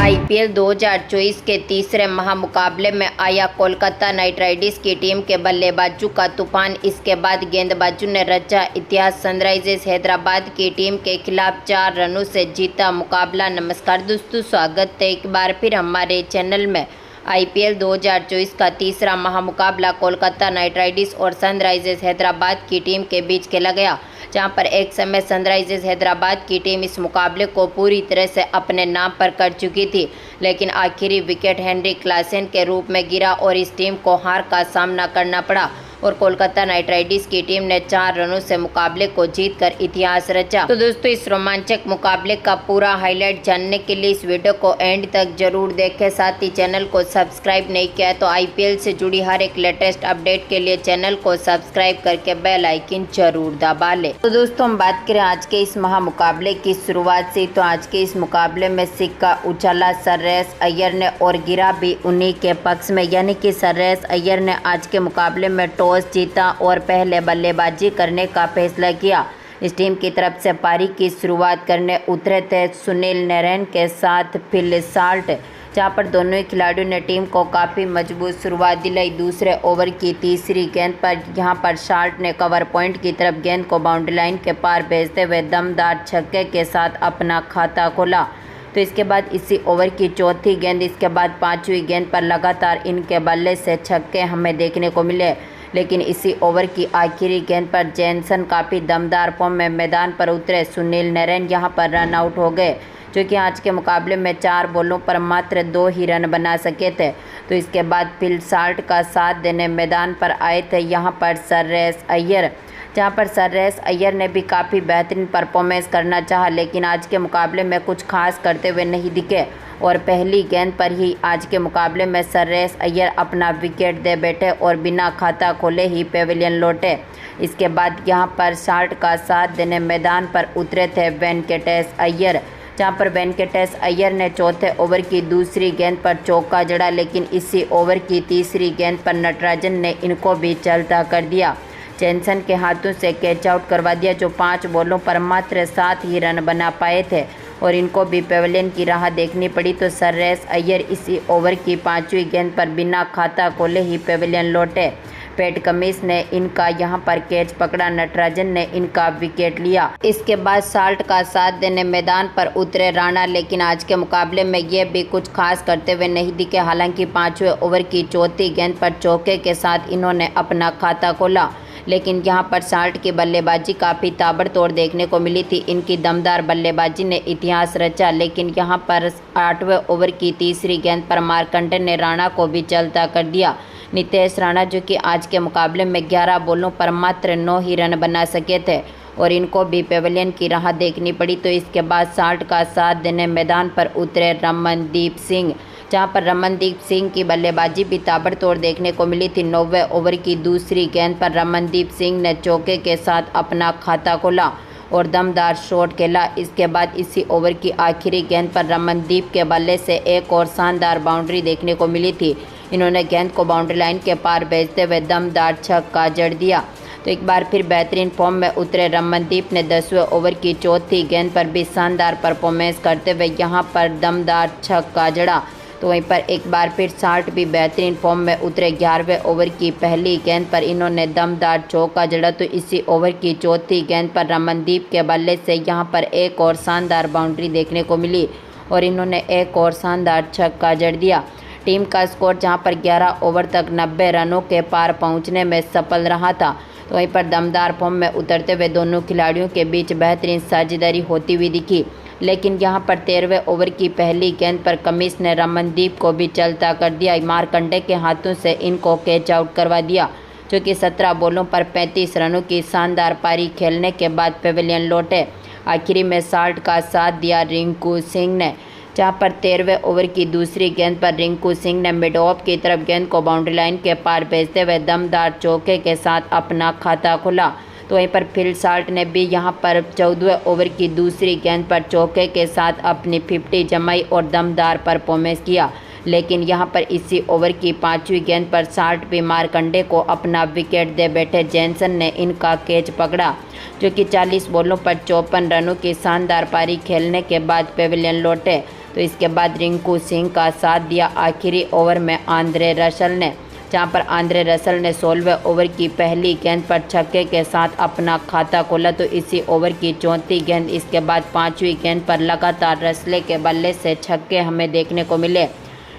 IPL 2024 के तीसरे महामुकाबले में आया कोलकाता नाइट राइडर्स की टीम के बल्लेबाजों का तूफान। इसके बाद गेंदबाजों ने रचा इतिहास, सनराइजर्स हैदराबाद की टीम के खिलाफ 4 रनों से जीता मुकाबला। नमस्कार दोस्तों, स्वागत है एक बार फिर हमारे चैनल में। आईपीएल 2024 का तीसरा महामुकाबला कोलकाता नाइट राइडर्स और सनराइजर्स हैदराबाद की टीम के बीच खेला गया, जहां पर एक समय सनराइजर्स हैदराबाद की टीम इस मुकाबले को पूरी तरह से अपने नाम पर कर चुकी थी, लेकिन आखिरी विकेट हेनरी क्लासेन के रूप में गिरा और इस टीम को हार का सामना करना पड़ा और कोलकाता नाइट राइडर्स की टीम ने 4 रनों से मुकाबले को जीतकर इतिहास रचा। तो दोस्तों, इस रोमांचक मुकाबले का पूरा हाईलाइट जानने के लिए इस वीडियो को एंड तक जरूर देखें। साथ ही चैनल को सब्सक्राइब नहीं किया तो आईपीएल से जुड़ी हर एक लेटेस्ट अपडेट के लिए चैनल को सब्सक्राइब करके बेल आइकन जरूर दबा लें। तो दोस्तों, हम बात करें आज के इस महामुकाबले की शुरुआत से, तो आज के इस मुकाबले में सिक्का उछाला श्रेयस अय्यर ने और गिरा भी उन्हीं के पक्ष में, यानी कि श्रेयस अय्यर ने आज के मुकाबले में टॉस जीता और पहले बल्लेबाजी करने का फैसला किया। इस टीम की तरफ से पारी की शुरुआत करने उतरे थे सुनील नरेन के साथ फिल साल्ट, जहां पर दोनों ही खिलाड़ियों ने टीम को काफ़ी मजबूत शुरुआत दिलाई। दूसरे ओवर की तीसरी गेंद पर यहां पर साल्ट ने कवर पॉइंट की तरफ गेंद को बाउंड्री लाइन के पार भेजते हुए दमदार छक्के के साथ अपना खाता खोला। तो इसके बाद इसी ओवर की चौथी गेंद, इसके बाद 5वीं गेंद पर लगातार इनके बल्ले से छक्के हमें देखने को मिले, लेकिन इसी ओवर की आखिरी गेंद पर जैनसन काफ़ी दमदार फॉर्म में मैदान पर उतरे। सुनील नरेन यहां पर रन आउट हो गए, जो कि आज के मुकाबले में 4 बॉलों पर मात्र 2 ही रन बना सके थे। तो इसके बाद फिल साल्ट का साथ देने मैदान पर आए थे यहां पर श्रेयस अय्यर, जहां पर श्रेयस अय्यर ने भी काफ़ी बेहतरीन परफॉर्मेंस करना चाहा, लेकिन आज के मुकाबले में कुछ खास करते हुए नहीं दिखे और पहली गेंद पर ही आज के मुकाबले में श्रेयस अय्यर अपना विकेट दे बैठे और बिना खाता खोले ही पेविलियन लौटे। इसके बाद यहां पर साल्ट का साथ देने मैदान पर उतरे थे वेंकटेश अय्यर, जहां पर वेंकटेश अय्यर ने चौथे ओवर की दूसरी गेंद पर चौका जड़ा, लेकिन इसी ओवर की तीसरी गेंद पर नटराजन ने इनको भी चलता कर दिया। जैनसन के हाथों से कैच आउट करवा दिया, जो 5 बॉलों पर मात्र 7 ही रन बना पाए थे और इनको भी पेविलियन की राह देखनी पड़ी। तो श्रेयस अय्यर इसी ओवर की 5वीं गेंद पर बिना खाता खोले ही पेविलियन लौटे। पैट कमिंस ने इनका यहां पर कैच पकड़ा, नटराजन ने इनका विकेट लिया। इसके बाद साल्ट का साथ देने मैदान पर उतरे राणा, लेकिन आज के मुकाबले में ये भी कुछ खास करते हुए नहीं दिखे। हालांकि 5वें ओवर की चौथी गेंद पर चौके के साथ इन्होंने अपना खाता खोला, लेकिन यहां पर साल्ट की बल्लेबाजी काफ़ी ताबड़तोड़ देखने को मिली थी। इनकी दमदार बल्लेबाजी ने इतिहास रचा, लेकिन यहां पर 8वें ओवर की तीसरी गेंद पर मार्कंडे ने राणा को भी चलता कर दिया। नितेश राणा, जो कि आज के मुकाबले में 11 बॉलों पर मात्र 9 ही रन बना सके थे और इनको भी पेविलियन की राह देखनी पड़ी। तो इसके बाद साल्ट का साथ देने मैदान पर उतरे रमनदीप सिंह, जहां पर रमनदीप सिंह की बल्लेबाजी भी ताबड़तोड़ देखने को मिली थी। 9वें ओवर की दूसरी गेंद पर रमनदीप सिंह ने चौके के साथ अपना खाता खोला और दमदार शॉट खेला। इसके बाद इसी ओवर की आखिरी गेंद पर रमनदीप के बल्ले से एक और शानदार बाउंड्री देखने को मिली थी। इन्होंने गेंद को बाउंड्री लाइन के पार भेजते हुए दमदार छक्का जड़ दिया। तो एक बार फिर बेहतरीन फॉर्म में उतरे रमनदीप ने 10वें ओवर की चौथी गेंद पर भी शानदार परफॉर्मेंस करते हुए यहाँ पर दमदार छक्का जड़ा। तो वहीं पर एक बार फिर साल्ट भी बेहतरीन फॉर्म में उतरे। 11वें ओवर की पहली गेंद पर इन्होंने दमदार चौका जड़ा। तो इसी ओवर की चौथी गेंद पर रमनदीप के बल्ले से यहाँ पर एक और शानदार बाउंड्री देखने को मिली और इन्होंने एक और शानदार छक्का जड़ दिया। टीम का स्कोर जहाँ पर 11 ओवर तक 90 रनों के पार पहुँचने में सफल रहा था। तो वहीं पर दमदार फॉर्म में उतरते हुए दोनों खिलाड़ियों के बीच बेहतरीन साझेदारी होती हुई दिखी, लेकिन यहां पर 13वें ओवर की पहली गेंद पर कमिंस ने रमनदीप को भी चलता कर दिया। मार्कंडे के हाथों से इनको कैच आउट करवा दिया, जो कि 17 बॉलों पर 35 रनों की शानदार पारी खेलने के बाद पेविलियन लौटे। आखिरी में साल्ट का साथ दिया रिंकू सिंह ने, जहां पर 13वें ओवर की दूसरी गेंद पर रिंकू सिंह ने मिड ऑफ की तरफ गेंद को बाउंड्री लाइन के पार भेजते हुए दमदार चौके के साथ अपना खाता खोला। तो वहीं पर फिल साल्ट ने भी यहां पर 14वें ओवर की दूसरी गेंद पर चौके के साथ अपनी 50 जमाई और दमदार परफॉर्मेंस किया, लेकिन यहां पर इसी ओवर की 5वीं गेंद पर साल्ट भी मार्कंडे को अपना विकेट दे बैठे। जैनसन ने इनका कैच पकड़ा, जो कि 40 बॉलों पर 54 रनों की शानदार पारी खेलने के बाद पेविलियन लौटे। तो इसके बाद रिंकू सिंह का साथ दिया आखिरी ओवर में आंद्रे रसल ने, जहां पर आंद्रे रसल ने 16वें ओवर की पहली गेंद पर छक्के के साथ अपना खाता खोला। तो इसी ओवर की 34वीं गेंद इसके बाद 5वीं गेंद पर लगातार रसले के बल्ले से छक्के हमें देखने को मिले।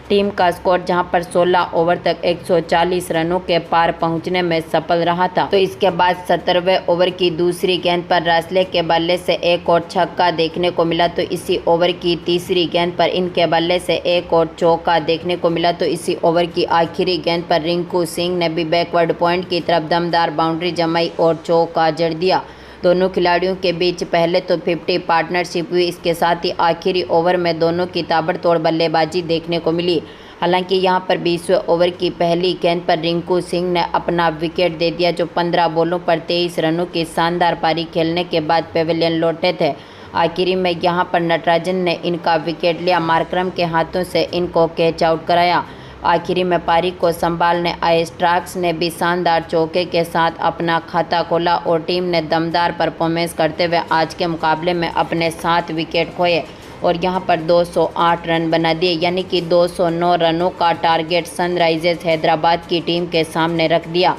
टीम का स्कोर जहां पर 16 ओवर तक 140 रनों के पार पहुंचने में सफल रहा था। तो इसके बाद 17वें ओवर की दूसरी गेंद पर रसले के बल्ले से एक और छक्का देखने को मिला। तो इसी ओवर की तीसरी गेंद पर इनके बल्ले से एक और चौका देखने को मिला। तो इसी ओवर की आखिरी गेंद पर रिंकू सिंह ने भी बैकवर्ड पॉइंट की तरफ दमदार बाउंड्री जमाई और चौका जड़ दिया। दोनों खिलाड़ियों के बीच पहले तो 50 पार्टनरशिप हुई, इसके साथ ही आखिरी ओवर में दोनों की ताबड़तोड़ बल्लेबाजी देखने को मिली। हालांकि यहां पर 20वें ओवर की पहली गेंद पर रिंकू सिंह ने अपना विकेट दे दिया, जो 15 बॉलों पर 23 रनों की शानदार पारी खेलने के बाद पेविलियन लौटे थे। आखिरी में यहां पर नटराजन ने इनका विकेट लिया, मार्करम के हाथों से इनको कैच आउट कराया। आखिरी में पारी को संभालने आए स्टार्क्स ने भी शानदार चौके के साथ अपना खाता खोला और टीम ने दमदार परफॉर्मेंस करते हुए आज के मुकाबले में अपने 7 विकेट खोए और यहां पर 208 रन बना दिए, यानी कि 209 रनों का टारगेट सनराइजर्स हैदराबाद की टीम के सामने रख दिया।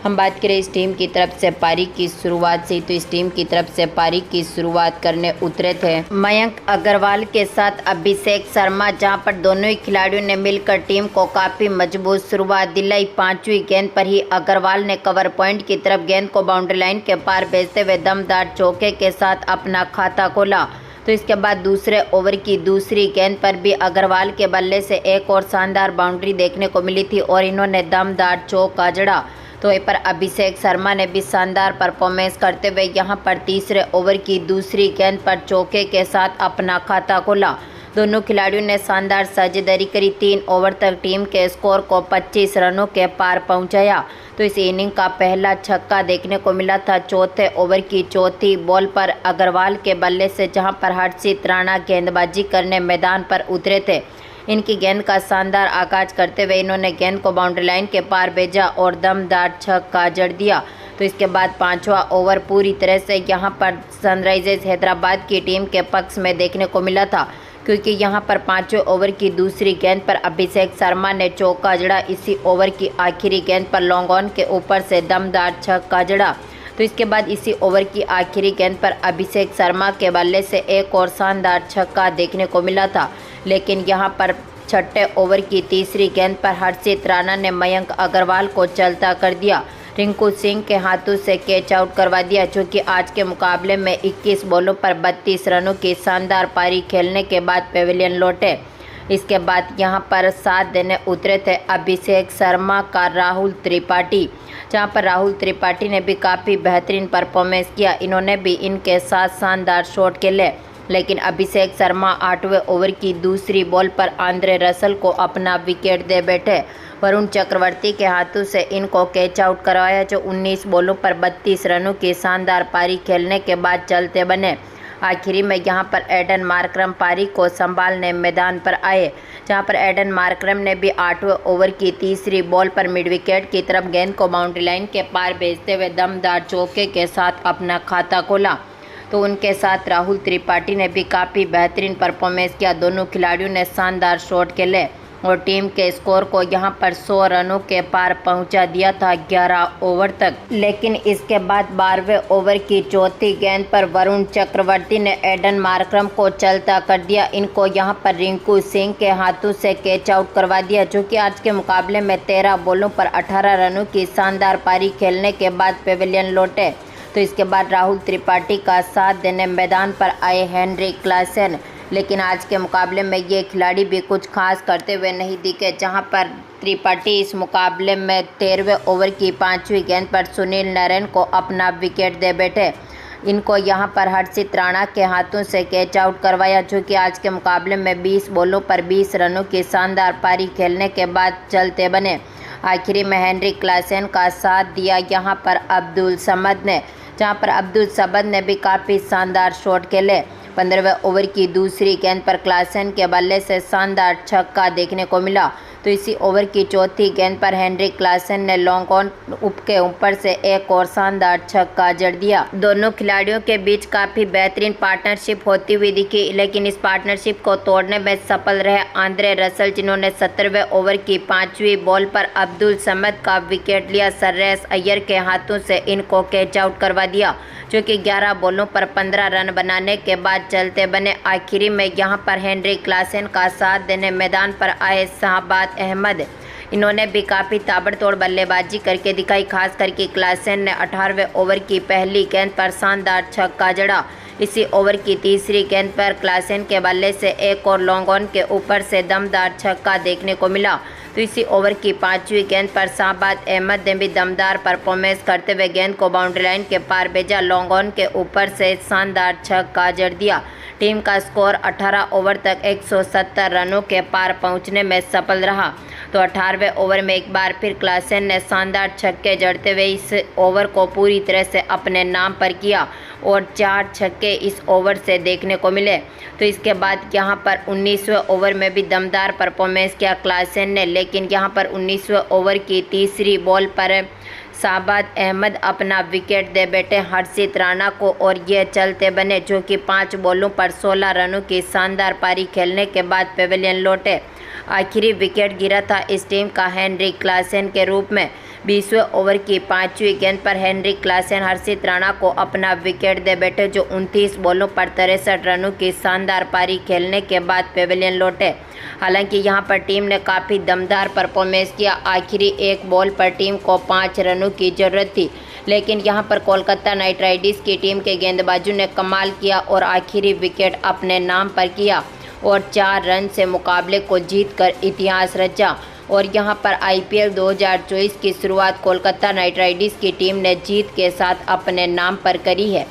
हम बात करें इस टीम की तरफ से पारी की शुरुआत से, तो इस टीम की तरफ से पारी की शुरुआत करने उतरे थे मयंक अग्रवाल के साथ अभिषेक शर्मा, जहां पर दोनों ही खिलाड़ियों ने मिलकर टीम को काफ़ी मजबूत शुरुआत दिलाई। 5वीं गेंद पर ही अग्रवाल ने कवर पॉइंट की तरफ गेंद को बाउंड्री लाइन के पार भेजते हुए दमदार चौके के साथ अपना खाता खोला। तो इसके बाद दूसरे ओवर की दूसरी गेंद पर भी अग्रवाल के बल्ले से एक और शानदार बाउंड्री देखने को मिली थी और इन्होंने दमदार चौका जड़ा। तो यहाँ पर अभिषेक शर्मा ने भी शानदार परफॉर्मेंस करते हुए यहाँ पर तीसरे ओवर की दूसरी गेंद पर चौके के साथ अपना खाता खोला। दोनों खिलाड़ियों ने शानदार साझेदारी करी। 3 ओवर तक टीम के स्कोर को 25 रनों के पार पहुंचाया। तो इस इनिंग का पहला छक्का देखने को मिला था चौथे ओवर की चौथी बॉल पर अग्रवाल के बल्ले से, जहां पर हर्षित राणा गेंदबाजी करने मैदान पर उतरे थे। इनकी गेंद का शानदार आगाज करते हुए इन्होंने गेंद को बाउंड्री लाइन के पार भेजा और दमदार छक्का जड़ दिया। तो इसके बाद 5वां ओवर पूरी तरह से यहां पर सनराइजर्स हैदराबाद की टीम के पक्ष में देखने को मिला था, क्योंकि यहां पर 5वें ओवर की दूसरी गेंद पर अभिषेक शर्मा ने चौका जड़ा। इसी ओवर की आखिरी गेंद पर लॉन्ग ऑन के ऊपर से दमदार छक्का जड़ा। तो इसके बाद इसी ओवर की आखिरी गेंद पर अभिषेक शर्मा के बल्ले से एक और शानदार छक्का देखने को मिला था, लेकिन यहां पर 6ठे ओवर की तीसरी गेंद पर हर्षित राणा ने मयंक अग्रवाल को चलता कर दिया। रिंकू सिंह के हाथों से कैच आउट करवा दिया, जो कि आज के मुकाबले में 21 बॉलों पर 32 रनों की शानदार पारी खेलने के बाद पेविलियन लौटे। इसके बाद यहां पर साथ देने उतरे थे अभिषेक शर्मा का राहुल त्रिपाठी, जहां पर राहुल त्रिपाठी ने भी काफ़ी बेहतरीन परफॉर्मेंस किया। इन्होंने भी इनके साथ शानदार शॉट खेले, लेकिन अभिषेक शर्मा 8वें ओवर की दूसरी बॉल पर आंद्रे रसल को अपना विकेट दे बैठे। वरुण चक्रवर्ती के हाथों से इनको कैच आउट करवाया, जो 19 बॉलों पर 32 रनों की शानदार पारी खेलने के बाद चलते बने। आखिरी में यहां पर एडन मार्करम पारी को संभालने मैदान पर आए, जहां पर एडन मार्करम ने भी 8वें ओवर की तीसरी बॉल पर मिड विकेट की तरफ गेंद को बाउंड्री लाइन के पार भेजते हुए दमदार चौके के साथ अपना खाता खोला। तो उनके साथ राहुल त्रिपाठी ने भी काफ़ी बेहतरीन परफॉर्मेंस किया। दोनों खिलाड़ियों ने शानदार शॉट खेले और टीम के स्कोर को यहां पर 100 रनों के पार पहुंचा दिया था 11 ओवर तक। लेकिन इसके बाद 12वें ओवर की चौथी गेंद पर वरुण चक्रवर्ती ने एडन मार्करम को चलता कर दिया। इनको यहां पर रिंकू सिंह के हाथों से कैच आउट करवा दिया, जो कि आज के मुकाबले में 13 बॉलों पर 18 रनों की शानदार पारी खेलने के बाद पेविलियन लौटे। तो इसके बाद राहुल त्रिपाठी का साथ देने मैदान पर आए हेनरिक क्लासेन, लेकिन आज के मुकाबले में ये खिलाड़ी भी कुछ खास करते हुए नहीं दिखे, जहां पर त्रिपाठी इस मुकाबले में 13वें ओवर की 5वीं गेंद पर सुनील नारायण को अपना विकेट दे बैठे। इनको यहां पर हर्षित राणा के हाथों से कैच आउट करवाया, जो कि आज के मुकाबले में 20 बॉलों पर 20 रनों की शानदार पारी खेलने के बाद चलते बने। आखिरी में हेनरिक क्लासेन का साथ दिया यहां पर अब्दुल समद ने, जहां पर अब्दुल समद ने भी काफ़ी शानदार शॉट खेले। 15वें ओवर की दूसरी गेंद पर क्लासेन के बल्ले से शानदार छक्का देखने को मिला। तो इसी ओवर की चौथी गेंद पर हेनरिक क्लासन ने लॉन्ग ऑन के ऊपर से एक और शानदार छक्का जड़ दिया। दोनों खिलाड़ियों के बीच काफ़ी बेहतरीन पार्टनरशिप होती हुई दिखी, लेकिन इस पार्टनरशिप को तोड़ने में सफल रहे आंद्रे रसल, जिन्होंने 17वें ओवर की 5वीं बॉल पर अब्दुल समद का विकेट लिया। श्रेयस अय्यर के हाथों से इनको कैच आउट करवा दिया, जो कि 11 बॉलों पर 15 रन बनाने के बाद चलते बने। आखिरी में यहां पर हेनरिक क्लासन का साथ देने मैदान पर आए शहबाज अहमद, इन्होंने भी काफ़ी ताबड़तोड़ बल्लेबाजी करके दिखाई। खास करके क्लासन ने 18वें ओवर की पहली गेंद पर शानदार छक्का जड़ा। इसी ओवर की तीसरी गेंद पर क्लासन के बल्ले से एक और लॉन्ग ऑन के ऊपर से दमदार छक्का देखने को मिला। तो इसी ओवर की 5वीं गेंद पर शहबाज अहमद ने भी दमदार परफॉर्मेंस करते हुए गेंद को बाउंड्री लाइन के पार भेजा। लॉन्ग ऑन के ऊपर से शानदार छक्का जड़ दिया। टीम का स्कोर 18 ओवर तक 170 रनों के पार पहुंचने में सफल रहा। तो 18वें ओवर में एक बार फिर क्लासन ने शानदार छक्के जड़ते हुए इस ओवर को पूरी तरह से अपने नाम पर किया और 4 छक्के इस ओवर से देखने को मिले। तो इसके बाद यहां पर 19वें ओवर में भी दमदार परफॉर्मेंस किया क्लासन ने, लेकिन यहां पर 19वें ओवर की तीसरी बॉल पर शहबाज अहमद अपना विकेट दे बैठे हर्षित राणा को और ये चलते बने, जो कि 5 बॉलों पर 16 रनों की शानदार पारी खेलने के बाद पेवेलियन लौटे। आखिरी विकेट गिरा था इस टीम का हेनरिक क्लासन के रूप में। 20वें ओवर की 5वीं गेंद पर हेनरिक क्लासन हर्षित राणा को अपना विकेट दे बैठे, जो 29 बॉलों पर 63 रनों की शानदार पारी खेलने के बाद पेवेलियन लौटे। हालांकि यहां पर टीम ने काफ़ी दमदार परफॉर्मेंस किया। आखिरी एक बॉल पर टीम को 5 रनों की ज़रूरत थी, लेकिन यहां पर कोलकाता नाइट राइडर्स की टीम के गेंदबाजों ने कमाल किया और आखिरी विकेट अपने नाम पर किया और 4 रन से मुकाबले को जीतकर इतिहास रचा। और यहां पर IPL 2024 की शुरुआत कोलकाता नाइट राइडर्स की टीम ने जीत के साथ अपने नाम पर करी है।